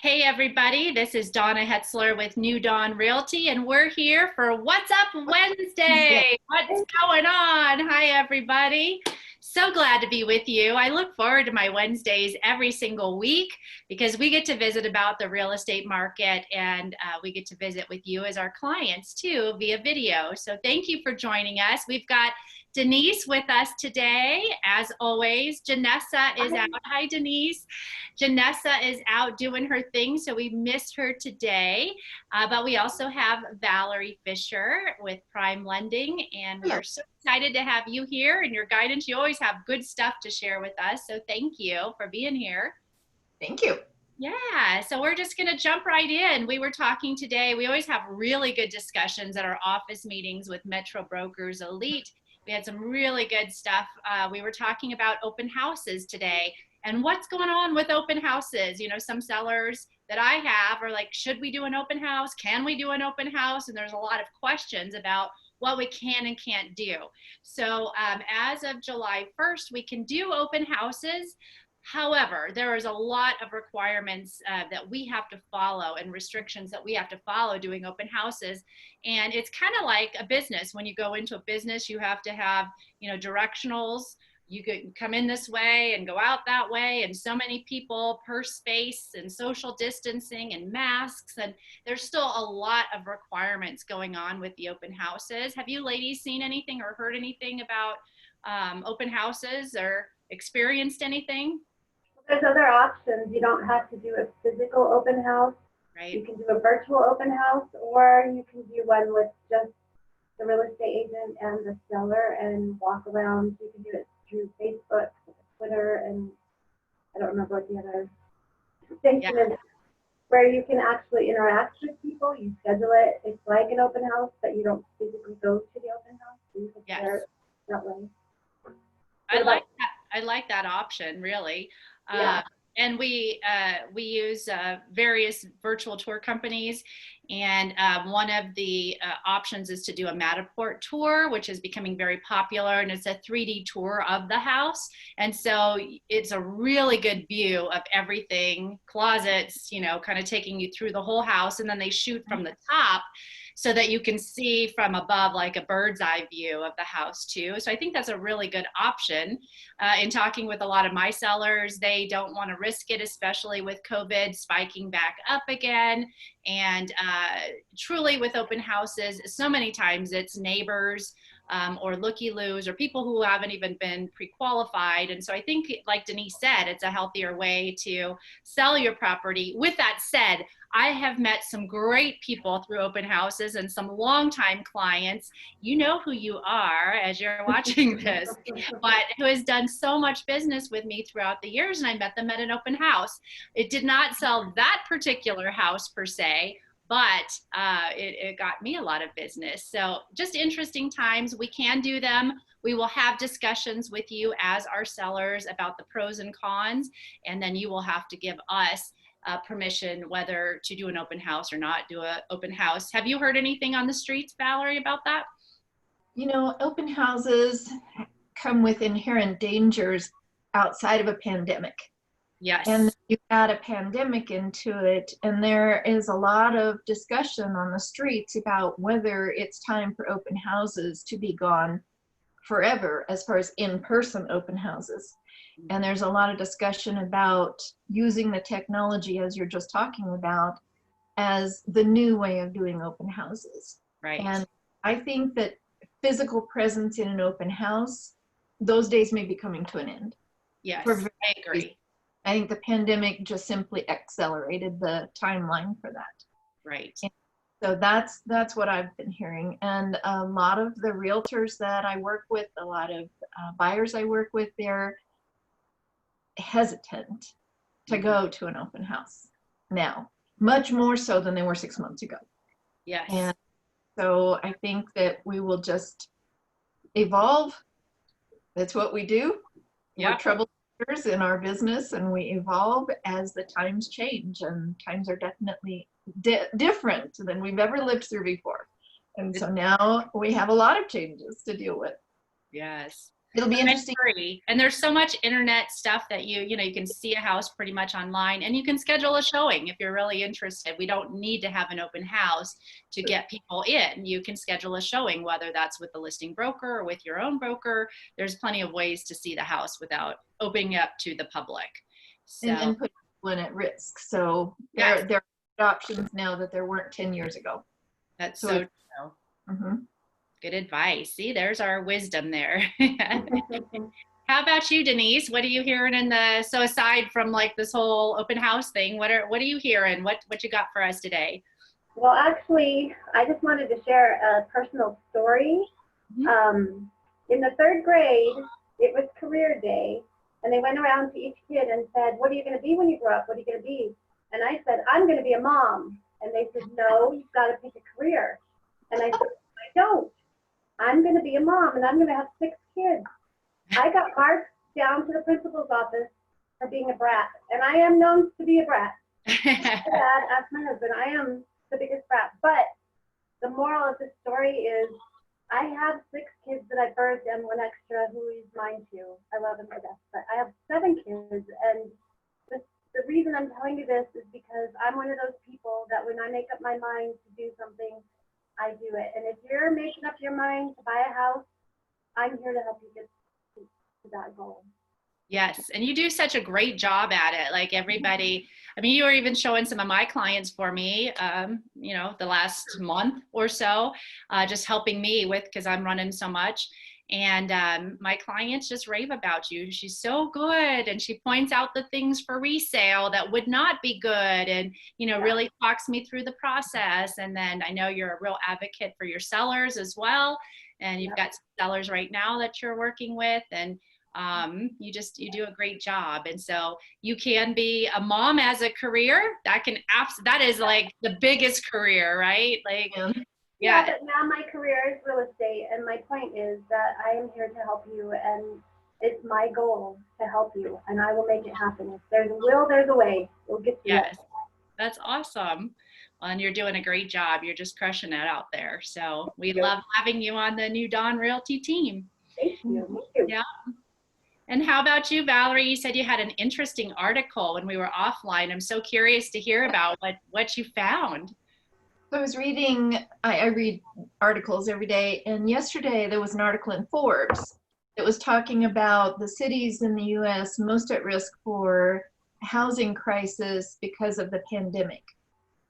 Hey everybody, this is Donna Hetzler with New Dawn Realty, and we're here for What's Up Wednesday. What's going on? Hi everybody. So glad to be with you. I look forward to my Wednesdays every single week because we get to visit about the real estate market and we get to visit with you as our clients too via video. So thank you for joining us. We've got Denise with us today. As always, Janessa is out. Hi, Denise. Janessa is out doing her thing, so we missed her today. But we also have Valerie Fisher with Prime Lending, and we are so excited to have you here and your guidance. You always have good stuff to share with us, so thank you for being here. Thank you. Yeah, so we're just going to jump right in. We were talking today. We always have really good discussions at our office meetings with Metro Brokers Elite. We had some really good stuff. We were talking about open houses today and what's going on with open houses. You know, some sellers that I have are like, should we do an open house? Can we do an open house? And there's a lot of questions about what we can and can't do. So as of July 1st, we can do open houses. However, there is a lot of requirements that we have to follow and restrictions that we have to follow doing open houses. And it's kind of like a business. When you go into a business, you have to have, directionals. You could come in this way and go out that way, and so many people per space and social distancing and masks. And there's still a lot of requirements going on with the open houses. Have you ladies seen anything or heard anything about open houses or experienced anything? There's other options. You don't have to do a physical open house. Right. You can do a virtual open house, or you can do one with just the real estate agent and the seller and walk around. You can do it through Facebook, Twitter, and I don't remember what the other thing is, where you can actually interact with people. You schedule it. It's like an open house, but you don't physically go to the open house. So you can share it that way. I like that. I like that option, really. Yeah. And we use various virtual tour companies, and one of the options is to do a Matterport tour, which is becoming very popular, and it's a 3D tour of the house. And so it's a really good view of everything, closets, kind of taking you through the whole house, and then they shoot from the top so that you can see from above, like a bird's eye view of the house too. So I think that's a really good option. In talking with a lot of my sellers, they don't want to risk it, especially with COVID spiking back up again. And truly with open houses, so many times it's neighbors or looky-loos or people who haven't even been pre-qualified. And so I think, like Denise said, it's a healthier way to sell your property. With that said, I have met some great people through open houses and some longtime clients. You know who you are as you're watching this, but who has done so much business with me throughout the years, and I met them at an open house. It did not sell that particular house per se, but it got me a lot of business. So just interesting times. We can do them. We will have discussions with you as our sellers about the pros and cons, and then you will have to give us permission whether to do an open house or not do an open house. Have you heard anything on the streets, Valerie, about that? Open houses come with inherent dangers outside of a pandemic. Yes. And you add a pandemic into it, and there is a lot of discussion on the streets about whether it's time for open houses to be gone forever as far as in-person open houses. And there's a lot of discussion about using the technology, as you're just talking about, as the new way of doing open houses. Right. And I think that physical presence in an open house, those days may be coming to an end. Yes, I agree. I think the pandemic just simply accelerated the timeline for that. Right. And so that's what I've been hearing. And a lot of the realtors that I work with, a lot of buyers I work with, they're hesitant to go to an open house now, much more so than they were 6 months ago. Yes. And so I think that we will just evolve. That's what we do. Yeah. We're troubleshooters in our business, and we evolve as the times change, and times are definitely different than we've ever lived through before. And so now we have a lot of changes to deal with. Yes. It'll be interesting. Free. And there's so much internet stuff that you can see a house pretty much online, and you can schedule a showing if you're really interested. We don't need to have an open house to get people in. You can schedule a showing, whether that's with the listing broker or with your own broker. There's plenty of ways to see the house without opening up to the public. So, and put people in at risk. So yes, there are options now that there weren't 10 years ago. that's so true. Mm-hmm. Good advice. See, there's our wisdom there. How about you, Denise? What are you hearing so aside from like this whole open house thing, what are you hearing? What you got for us today? Well, actually, I just wanted to share a personal story. Mm-hmm. In the 3rd grade, it was career day, and they went around to each kid and said, "What are you going to be when you grow up? What are you going to be?" And I said, "I'm going to be a mom." And they said, "No, you've got to pick a career." And I said, "I don't. I'm going to be a mom, and I'm going to have 6 kids." I got marked down to the principal's office for being a brat, and I am known to be a brat. Dad asked my husband, I am the biggest brat. But the moral of the story is I have 6 kids that I birthed and 1 extra who is mine too. I love him to death. But I have 7 kids, and the reason I'm telling you this is because I'm one of those people that when I make up my mind to do something, I do it. And if you're making up your mind to buy a house, I'm here to help you get to that goal. Yes, and you do such a great job at it. Like everybody, I mean, you were even showing some of my clients for me, the last month or so, just helping me with, because I'm running so much. And my clients just rave about you. She's so good. And she points out the things for resale that would not be good, and, really talks me through the process. And then I know you're a real advocate for your sellers as well. And you've got some sellers right now that you're working with, and you do a great job. And so you can be a mom as a career. That is like the biggest career, right? Like, yeah, but now my career is real estate, and my point is that I am here to help you, and it's my goal to help you, and I will make it happen. If there's a will, there's a way. We'll get to it. That's awesome. Well, and you're doing a great job. You're just crushing it out there. So we love having you on the new Dawn Realty team. Thank you. Thank you. Yeah. And how about you, Valerie? You said you had an interesting article when we were offline. I'm so curious to hear about what you found. So I was reading, I read articles every day, and yesterday there was an article in Forbes that was talking about the cities in the US most at risk for housing crisis because of the pandemic.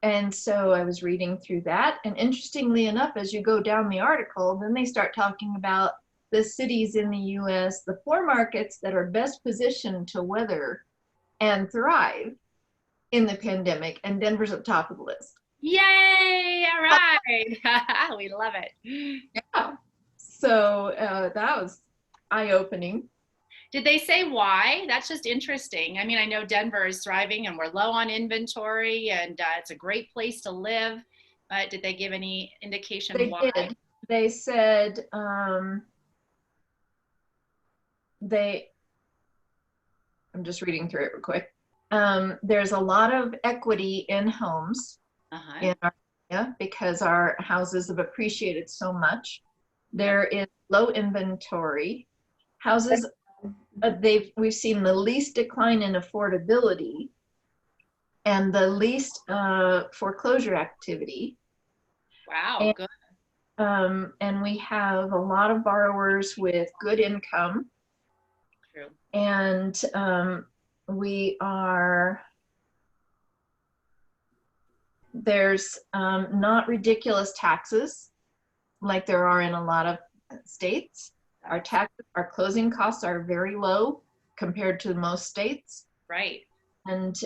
And so I was reading through that, and interestingly enough, as you go down the article, then they start talking about the cities in the US, the 4 markets that are best positioned to weather and thrive in the pandemic, and Denver's at the top of the list. Yay! All right. We love it. Yeah. So that was eye-opening. Did they say why? That's just interesting. I mean, I know Denver is thriving and we're low on inventory, and it's a great place to live. But did they give any indication why? They did. They said I'm just reading through it real quick. There's a lot of equity in homes in our area because our houses have appreciated so much. There is low inventory. Houses, we've seen the least decline in affordability and the least foreclosure activity. Wow, good. And we have a lot of borrowers with good income. True. And there's not ridiculous taxes like there are in a lot of states. Our closing costs are very low compared to most states. Right. And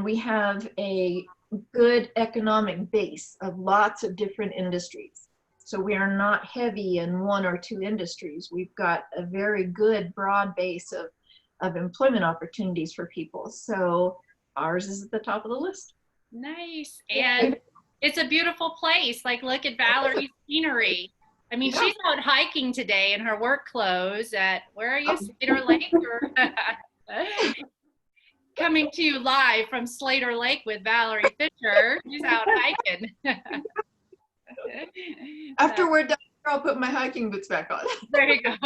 we have a good economic base of lots of different industries. So we are not heavy in 1 or 2 industries. We've got a very good broad base of employment opportunities for people. So ours is at the top of the list. Nice. And it's a beautiful place. Like, look at Valerie's scenery. I mean, she's out hiking today in her work clothes at, where are you, Slater Lake? Or coming to you live from Slater Lake with Valerie Fisher. She's out hiking. After we're done I'll put my hiking boots back on. There you go.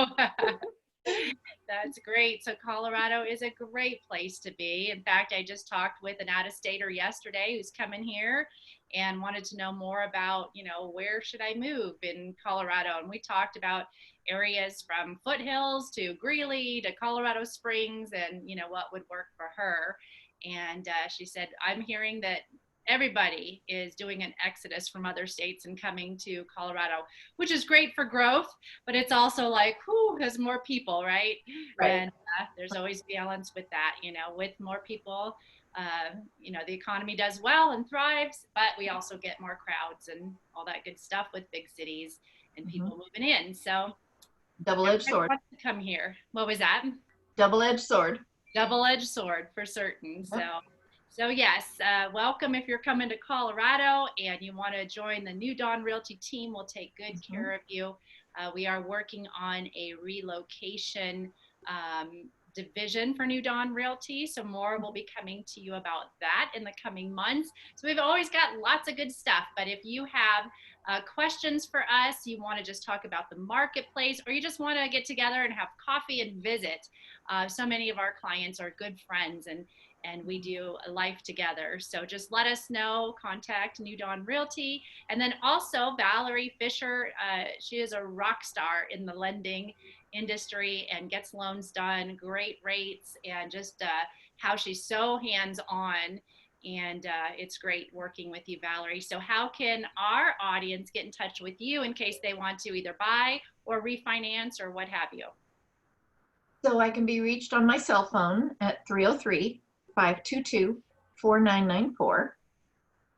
That's great. So Colorado is a great place to be. In fact, I just talked with an out-of-stater yesterday who's coming here and wanted to know more about, where should I move in Colorado? And we talked about areas from foothills to Greeley to Colorado Springs and, what would work for her. And she said, I'm hearing that everybody is doing an exodus from other states and coming to Colorado, which is great for growth, but it's also like, who has more people, right? Right. And there's always balance with that, with more people, the economy does well and thrives, but we also get more crowds and all that good stuff with big cities and people moving in. So Double-edged sword. wants to come here. What was that? Double-edged sword. Double-edged sword for certain. So yes, welcome if you're coming to Colorado and you want to join the new Dawn Realty team. We'll take good care of you. We are working on a relocation division for New Dawn Realty. So more will be coming to you about that in the coming months. So we've always got lots of good stuff. But if you have questions for us, you want to just talk about the marketplace, or you just want to get together and have coffee and visit. So many of our clients are good friends and we do a life together. So just let us know, contact New Dawn Realty. And then also Valerie Fisher, she is a rock star in the lending industry and gets loans done, great rates, and just how she's so hands-on. And it's great working with you, Valerie. So how can our audience get in touch with you in case they want to either buy or refinance or what have you? So I can be reached on my cell phone at 303-522-4994,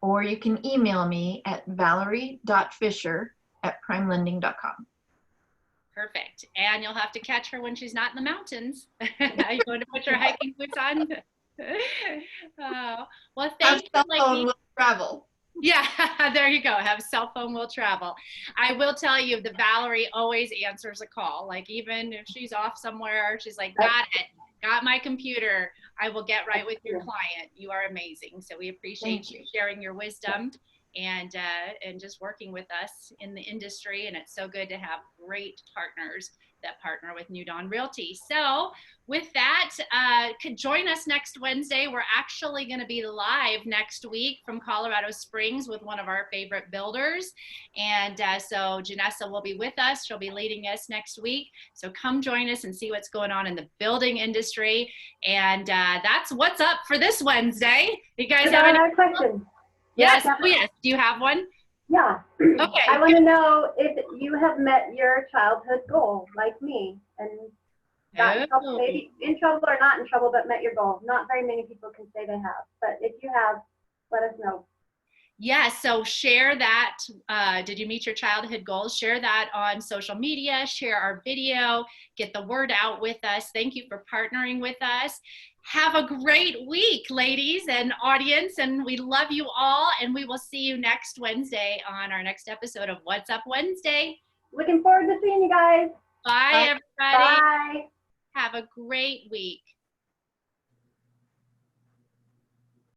or you can email me at valerie.fisher@primelending.com. Perfect. And you'll have to catch her when she's not in the mountains. You want to put your hiking boots on? Well, thank you, cell phone ladies. will travel. Yeah, there you go. Have cell phone will travel. I will tell you, the Valerie always answers a call. Like even if she's off somewhere, she's like, got it, got my computer. I will get right with your client. You are amazing. So we appreciate you sharing your wisdom and just working with us in the industry. And it's so good to have great partners that partner with New Dawn Realty. So with that, could join us next Wednesday. We're actually going to be live next week from Colorado Springs with one of our favorite builders. And so Janessa will be with us. She'll be leading us next week. So come join us and see what's going on in the building industry. And that's what's up for this Wednesday. You guys have any questions? Yes. Oh, yes. Do you have one? Yeah. Okay. I want to know if you have met your childhood goal, like me, and got in trouble, maybe in trouble or not in trouble, but met your goal. Not very many people can say they have, but if you have, let us know. Yeah, so share that. Did you meet your childhood goals? Share that on social media, share our video, get the word out with us. Thank you for partnering with us. Have a great week, ladies and audience, and we love you all, and we will see you next Wednesday on our next episode of What's Up Wednesday. Looking forward to seeing you guys. Bye, everybody. Bye. Have a great week.